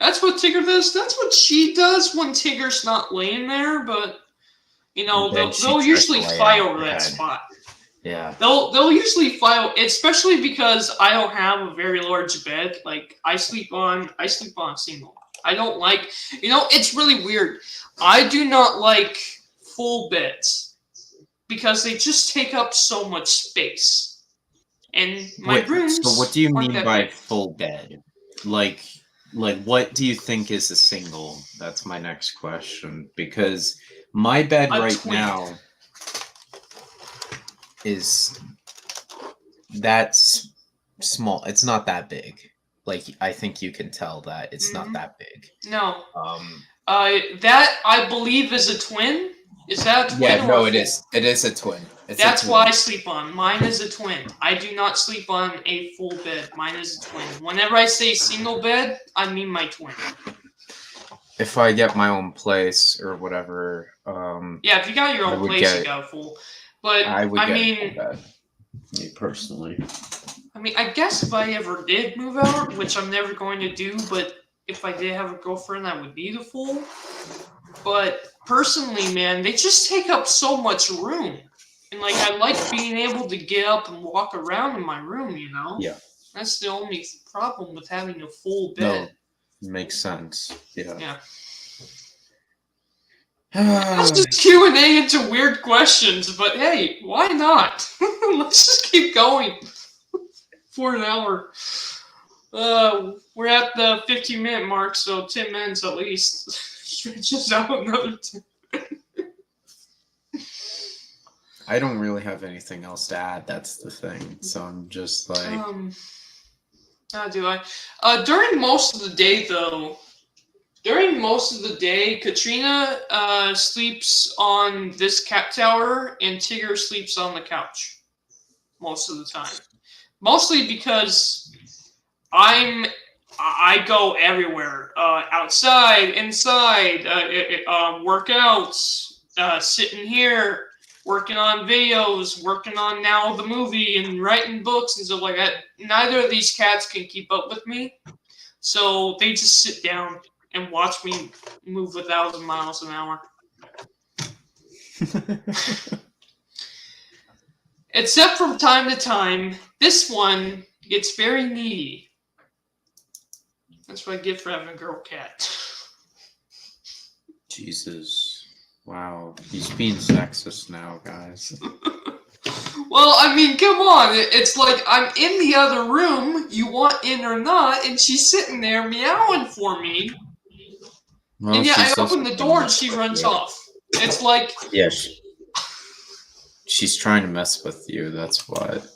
That's what Tigger does. That's what she does when Tigger's not laying there, but you know, they'll usually fly over that spot.
Yeah.
They'll usually fly, especially because I don't have a very large bed. Like I sleep on a single. I don't like, you know, it's really weird. I do not like full beds because they just take up so much space. And my rooms.
So what do you mean by
big.
full bed? Like what do you think is a single? That's my next question. Because my bed now is that's small. It's not that big. Like I think you can tell that it's not that big.
No. That I believe is a twin. Is that a twin?
Yeah, no, it is. It is a twin.
That's what I sleep on. Mine is a twin. I do not sleep on a full bed. Mine is a twin. Whenever I say single bed, I mean my twin.
If I get my own place or whatever,
yeah, if you got your own place, you got a full. But I mean,
me personally.
I mean, I guess if I ever did move out, which I'm never going to do, but if I did have a girlfriend, I would need a full. But personally, man, they just take up so much room. And, like, I like being able to get up and walk around in my room, you know?
Yeah.
That's the only problem with having a full bed.
No, makes sense. Yeah.
Yeah. Let's just Q&A into weird questions, but hey, why not? Let's just keep going for an hour. We're at the 15-minute mark, so 10 minutes at least. Stretches out another 10.
I don't really have anything else to add. That's the thing. So I'm just like.
How do I? During most of the day, though. Katrina sleeps on this cat tower, and Tigger sleeps on the couch. Most of the time. Mostly because I go everywhere. Outside, inside, workouts, sitting here, working on videos, working on now the movie, and writing books and stuff like that. Neither of these cats can keep up with me. So they just sit down and watch me move 1,000 miles an hour. Except from time to time, this one gets very needy. That's what I get for having a girl cat.
Jesus. Wow. He's being sexist now, guys.
Well, I mean, come on. It's like I'm in the other room, you want in or not, and she's sitting there meowing for me.
Well,
and yeah, I
she's also
open the door and
mess
she
with
runs
you.
off. It's like
Yeah, she's trying to mess with you. That's what.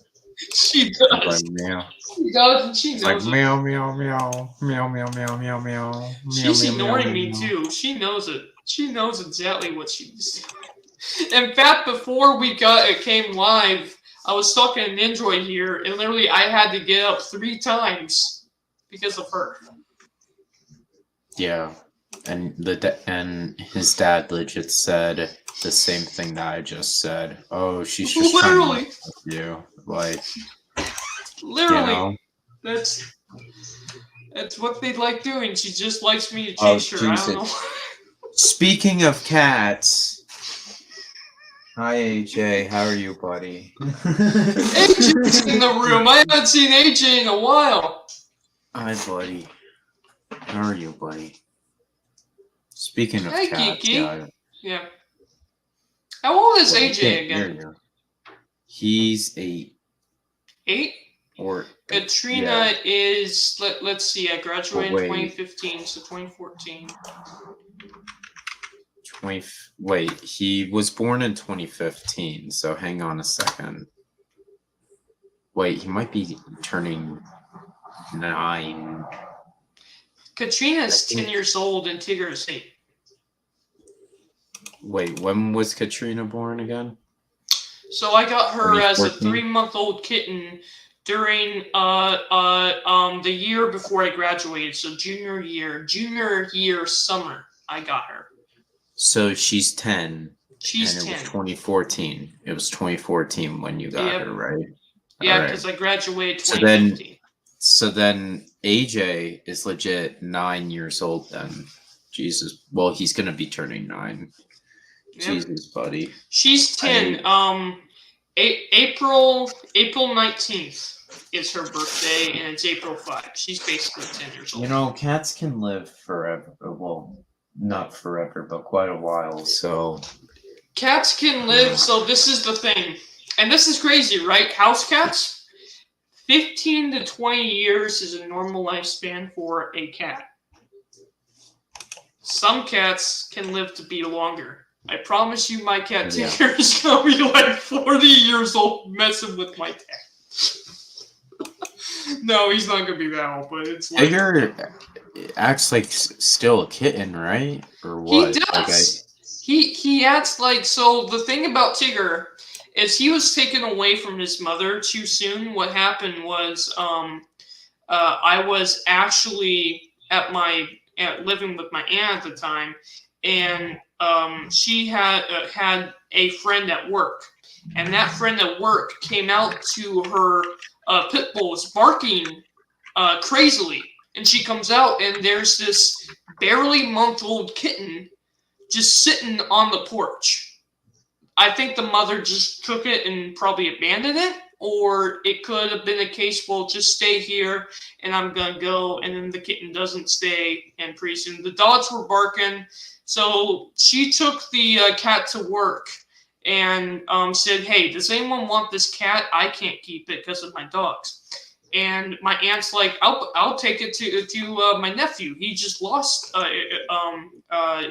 she
She's like
does.
meow.
She does, and she
It's like
knows it.
meow meow meow meow meow meow meow meow.
She's
meow, meow,
ignoring
meow,
me
meow.
too. She knows it. She knows exactly what she's doing. In fact, before it came live, I was talking to Nindroid here, and literally I had to get up 3 times because of her.
Yeah, and and his dad legit said the same thing that I just said. Oh, she's just trying to
Literally.
mess with you, like
Literally,
you know.
that's what they like doing. She just likes me to
Oh,
chase her. I don't know.
Jesus.
Speaking of cats, hi AJ, how are you, buddy?
AJ's in the room. I haven't seen AJ in a while.
Hi, buddy. How are you, buddy? Speaking of
Hey,
cats,
Kiki.
yeah.
Yeah. How old is
Well, I
AJ
can't hear
again?
you. He's 8
8?
or
Katrina
yeah.
is, let's see, I graduated in
wait.
2015, so 2014.
20. Wait, he was born in 2015. So hang on a second. Wait, he might be turning 9.
Katrina's 10 years old and Tigger is 8.
Wait, when was Katrina born again?
So I got her as a
2014?
3-month-old kitten during the year before I graduated, so junior year summer, I got her.
So she's 10.
She's
and it
10.
was 2014. It was 2014 when you got
Yep.
her, right?
Yeah,
Alright.
because I graduated
So then-
2015.
So then AJ is legit 9 years old then. Jesus. Well, he's gonna be turning 9.
Yep.
Jesus, buddy.
She's 10. April 19th is her birthday, and it's April 5. She's basically 10 years old.
You know, cats can live forever. Well, not forever, but quite a while. So
Cats can live, so this is the thing. And this is crazy, right? House cats, 15 to 20 years is a normal lifespan for a cat. Some cats can live to be longer. I promise you my cat
Yeah.
Tigger is going to be like 40 years old messing with my cat. No, he's not going to be that old, but it's like...
Tigger acts like still a kitten, right? Or
He
what?
does. He acts like, so the thing about Tigger is he was taken away from his mother too soon. What happened was I was actually living with my aunt at the time, and she had a friend at work, and that friend at work came out to her pit bulls barking crazily, and she comes out and there's this barely month-old kitten just sitting on the porch. I think the mother just took it and probably abandoned it, or it could have been a case, well, just stay here and I'm gonna go, and then the kitten doesn't stay, and pretty soon the dogs were barking. So she took the cat to work and said, hey, does anyone want this cat? I can't keep it because of my dogs. And my aunt's like, I'll take it to my nephew. He just lost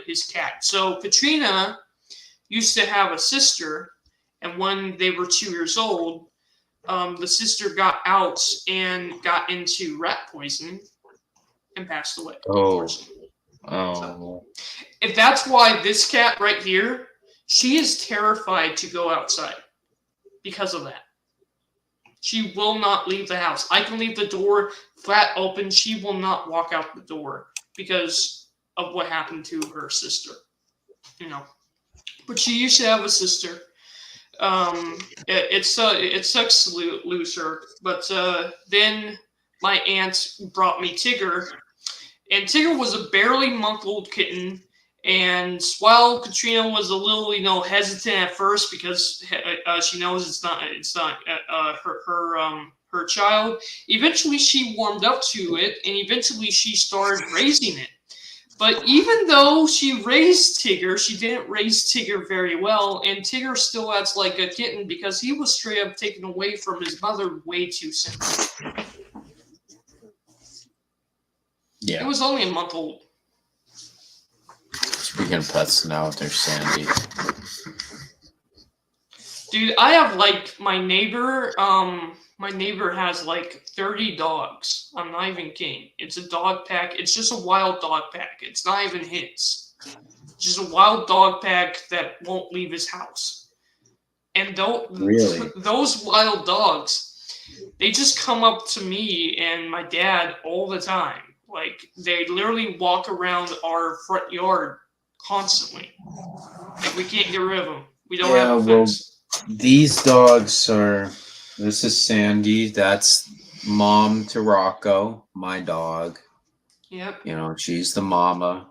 his cat. So Katrina used to have a sister, and when they were 2 years old, the sister got out and got into rat poison and passed away. Unfortunately.
Oh.
If that's why this cat right here, she is terrified to go outside because of that. She will not leave the house. I can leave the door flat open. She will not walk out the door because of what happened to her sister. You know. But she used to have a sister. It sucks to lose her. But then my aunt brought me Tigger. And Tigger was a barely month-old kitten. And while Katrina was a little, hesitant at first because she knows it's not her child, eventually she warmed up to it, and eventually she started raising it. But even though she raised Tigger, she didn't raise Tigger very well, and Tigger still acts like a kitten because he was straight up taken away from his mother way too soon.
Yeah.
It was only a month old.
Speaking of pets, now there's Sandy.
Dude, I have like my neighbor has like 30 dogs. I'm not even kidding. It's a dog pack. It's just a wild dog pack. It's not even his. It's just a wild dog pack that won't leave his house. And
Really?
those wild dogs, they just come up to me and my dad all the time. Like, they literally walk around our front yard constantly. Like, we can't get rid of them. We don't have a fence.
These dogs are. This is Sandy. That's mom to Rocco, my dog.
Yep.
You know, she's the mama.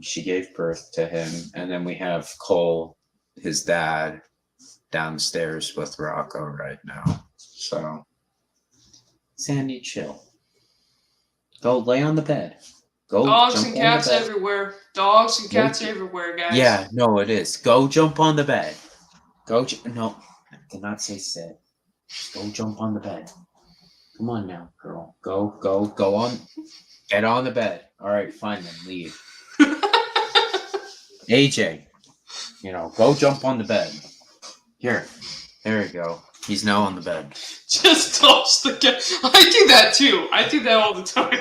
She gave birth to him, and then we have Cole, his dad, downstairs with Rocco right now. So, Sandy, chill. Go lay on the bed. Go.
Dogs
jump
and
on
cats
the bed.
everywhere. Dogs and cats
Go-
everywhere, guys.
Yeah, no, it is. Go jump on the bed. No, I did not say sit. Go jump on the bed. Come on now, girl. Go on. Get on the bed. All right, fine then. Leave. AJ, go jump on the bed. Here. There you go. He's now on the bed.
Just toss the cat. I do that too. I do that all the time.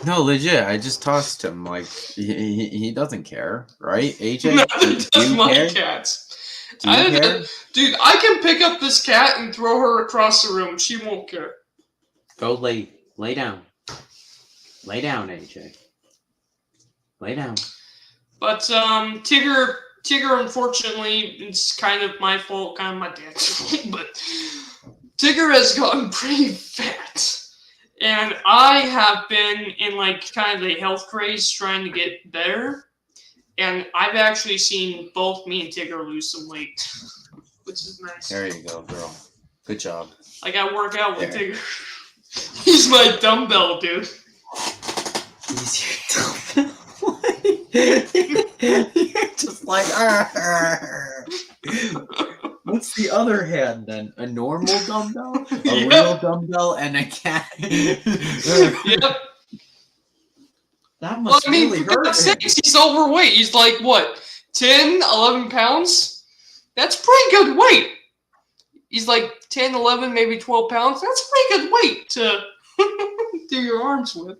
No, legit. I just tossed him. Like, he doesn't care, right? AJ,
Neither
do
does
you
my
care?
cats.
Do you care?
Dude, I can pick up this cat and throw her across the room. She won't care.
Go lay down. Lay down, AJ. Lay down.
But Tigger, unfortunately, it's kind of my fault, kind of my dad's fault, but Tigger has gotten pretty fat. And I have been in like kind of a health craze trying to get better. And I've actually seen both me and Tigger lose some weight, which is nice.
There you go, girl. Good job.
Like, I work out with
There.
Tigger. He's my dumbbell, dude.
He's your dumbbell. You're just like, What's the other hand then? A normal dumbbell? A
Yep.
real dumbbell and a cat?
Yep.
That
Well,
must
I mean,
really
for
hurt
God's
him.
sakes, he's overweight. He's like, what, 10, 11 pounds? That's pretty good weight. He's like 10, 11, maybe 12 pounds. That's pretty good weight to do your arms with.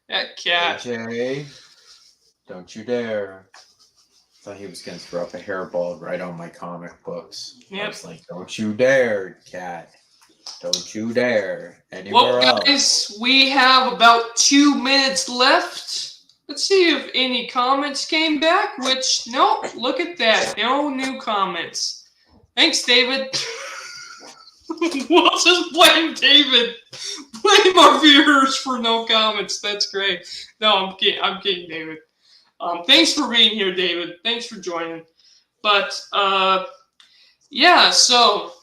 That cat.
AJ, don't you dare. Thought he was going to throw up a hairball right on my comic books. I
Yep.
was like, don't you dare, cat. Don't you dare. Anywhere
Well,
else.
guys, we have about 2 minutes left. Let's see if any comments came back, which, no, look at that. No new comments. Thanks, David. We'll just blame David. Blame our viewers for no comments. That's great. No, I'm kidding, David. Thanks for being here, David. Thanks for joining. But, yeah, so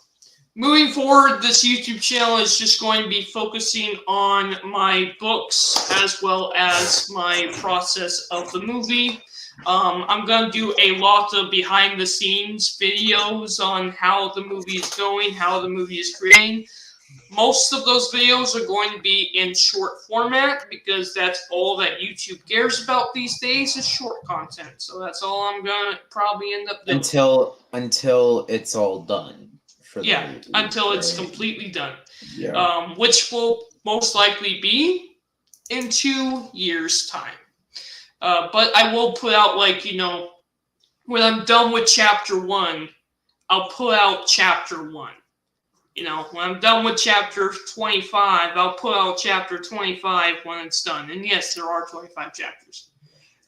moving forward, this YouTube channel is just going to be focusing on my books as well as my process of the movie. I'm going to do a lot of behind the scenes videos on how the movie is going, how the movie is creating. Most of those videos are going to be in short format because that's all that YouTube cares about these days is short content. So that's all I'm going to probably end up doing.
Until it's all done. For the
Yeah,
movie,
until it's
right?
completely done.
Yeah.
Which will most likely be in 2 years' time. But I will put out, like, when I'm done with chapter 1, I'll put out chapter 1. When I'm done with chapter 25, I'll put out chapter 25 when it's done. And yes, there are 25 chapters.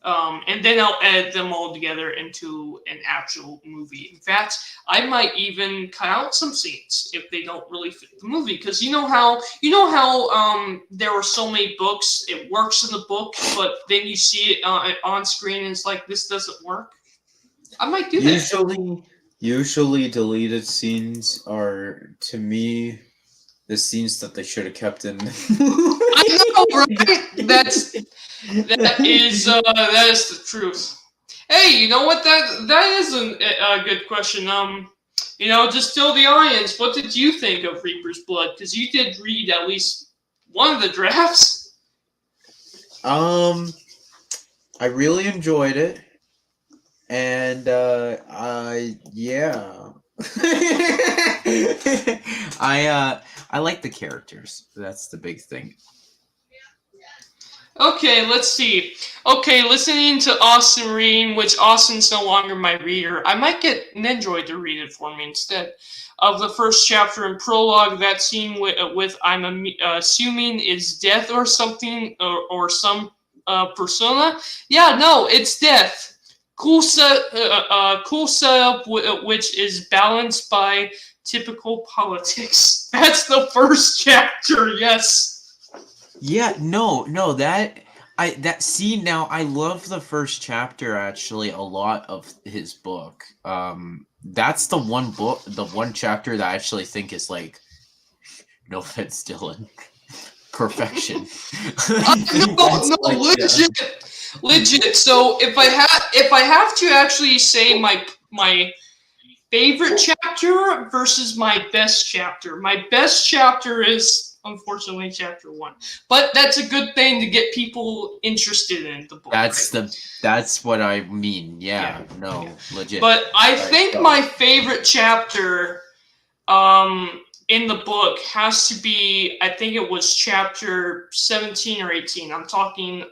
And then I'll edit them all together into an actual movie. In fact, I might even cut out some scenes if they don't really fit the movie. Because you know how there are so many books, it works in the book, but then you see it on screen and it's like, this doesn't work. I might do that.
Usually deleted scenes are, to me, the scenes that they should have kept in.
I know, right? That is the truth. Hey, you know what? That is a good question. Just tell the audience, what did you think of Reaper's Blood? Because you did read at least one of the drafts.
I really enjoyed it, and yeah.
I like the characters. That's the big thing.
Okay, let's see. Okay, listening to Austin reading, which Austin's no longer my reader, I might get Nendroid to read it for me instead. Of the first chapter and prologue, that scene with I'm assuming is death or something, or some persona. Yeah, no, it's death. Cool setup, which is balanced by typical politics. That's the first chapter. Yes.
Yeah, no, that see now I love the first chapter actually a lot of his book. That's the one chapter that I actually think is like, no offense, Dylan, perfection.
Legit. So if I have to actually say my favorite chapter versus my best chapter, my best chapter is unfortunately chapter 1, but that's a good thing to get people interested in the book.
That's what I mean. Yeah. Legit.
But I think my favorite chapter in the book has to be, I think it was chapter 17 or 18. I'm talking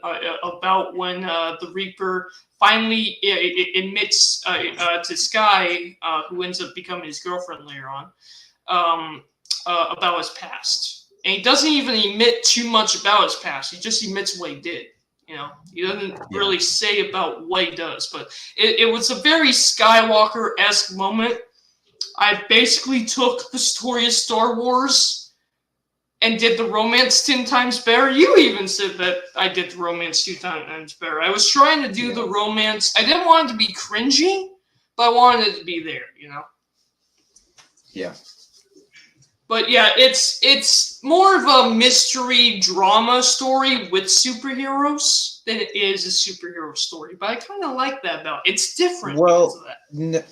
about when the Reaper finally admits to Sky, who ends up becoming his girlfriend later on, about his past. And he doesn't even admit too much about his past. He just admits what he did. You know, he doesn't really say about what he does. But it was a very Skywalker-esque moment. I basically took the story of Star Wars and did the romance 10 times better. You even said that I did the romance 2 times better. I was trying to do the romance. I didn't want it to be cringy, but I wanted it to be there, you know?
Yeah.
But yeah, it's more of a mystery drama story with superheroes than it is a superhero story. But I kind of like that about it. It's different because of that.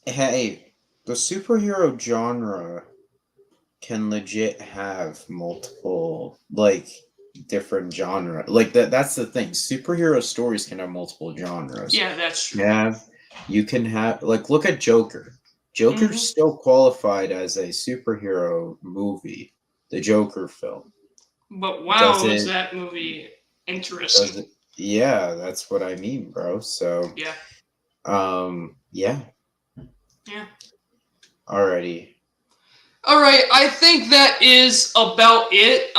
Hey, the superhero genre can legit have multiple, like, different genre. Like, that's the thing. Superhero stories can have multiple genres.
Yeah, that's true.
You can have, like, look at Joker. Joker's still qualified as a superhero movie, the Joker film.
But wow, is that movie interesting?
Yeah, that's what I mean, bro. So
yeah.
Yeah. Alrighty.
All right, I think that is about it.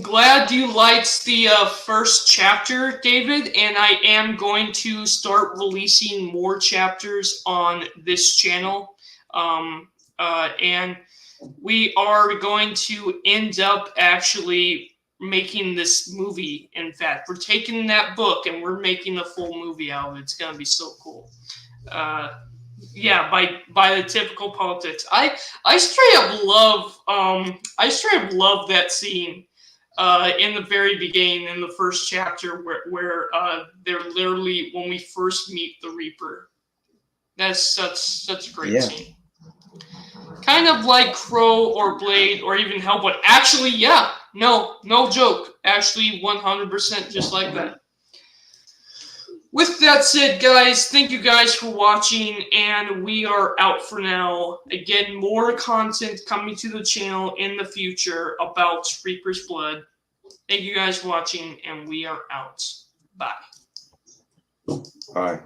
Glad you liked the first chapter, David, and I am going to start releasing more chapters on this channel. And we are going to end up actually making this movie. In fact, we're taking that book and we're making a full movie out of it. It's going to be so cool. Yeah, by the typical politics. I straight up love that scene in the very beginning, in the first chapter, where they're literally, when we first meet the Reaper. That's such a great scene. Kind of like Crow or Blade or even Hellboy. Actually, yeah, no joke. Actually, 100% just like that. With that said, guys, thank you guys for watching, and we are out for now. Again, more content coming to the channel in the future about Reaper's Blood. Thank you guys for watching, and we are out. Bye.
Bye.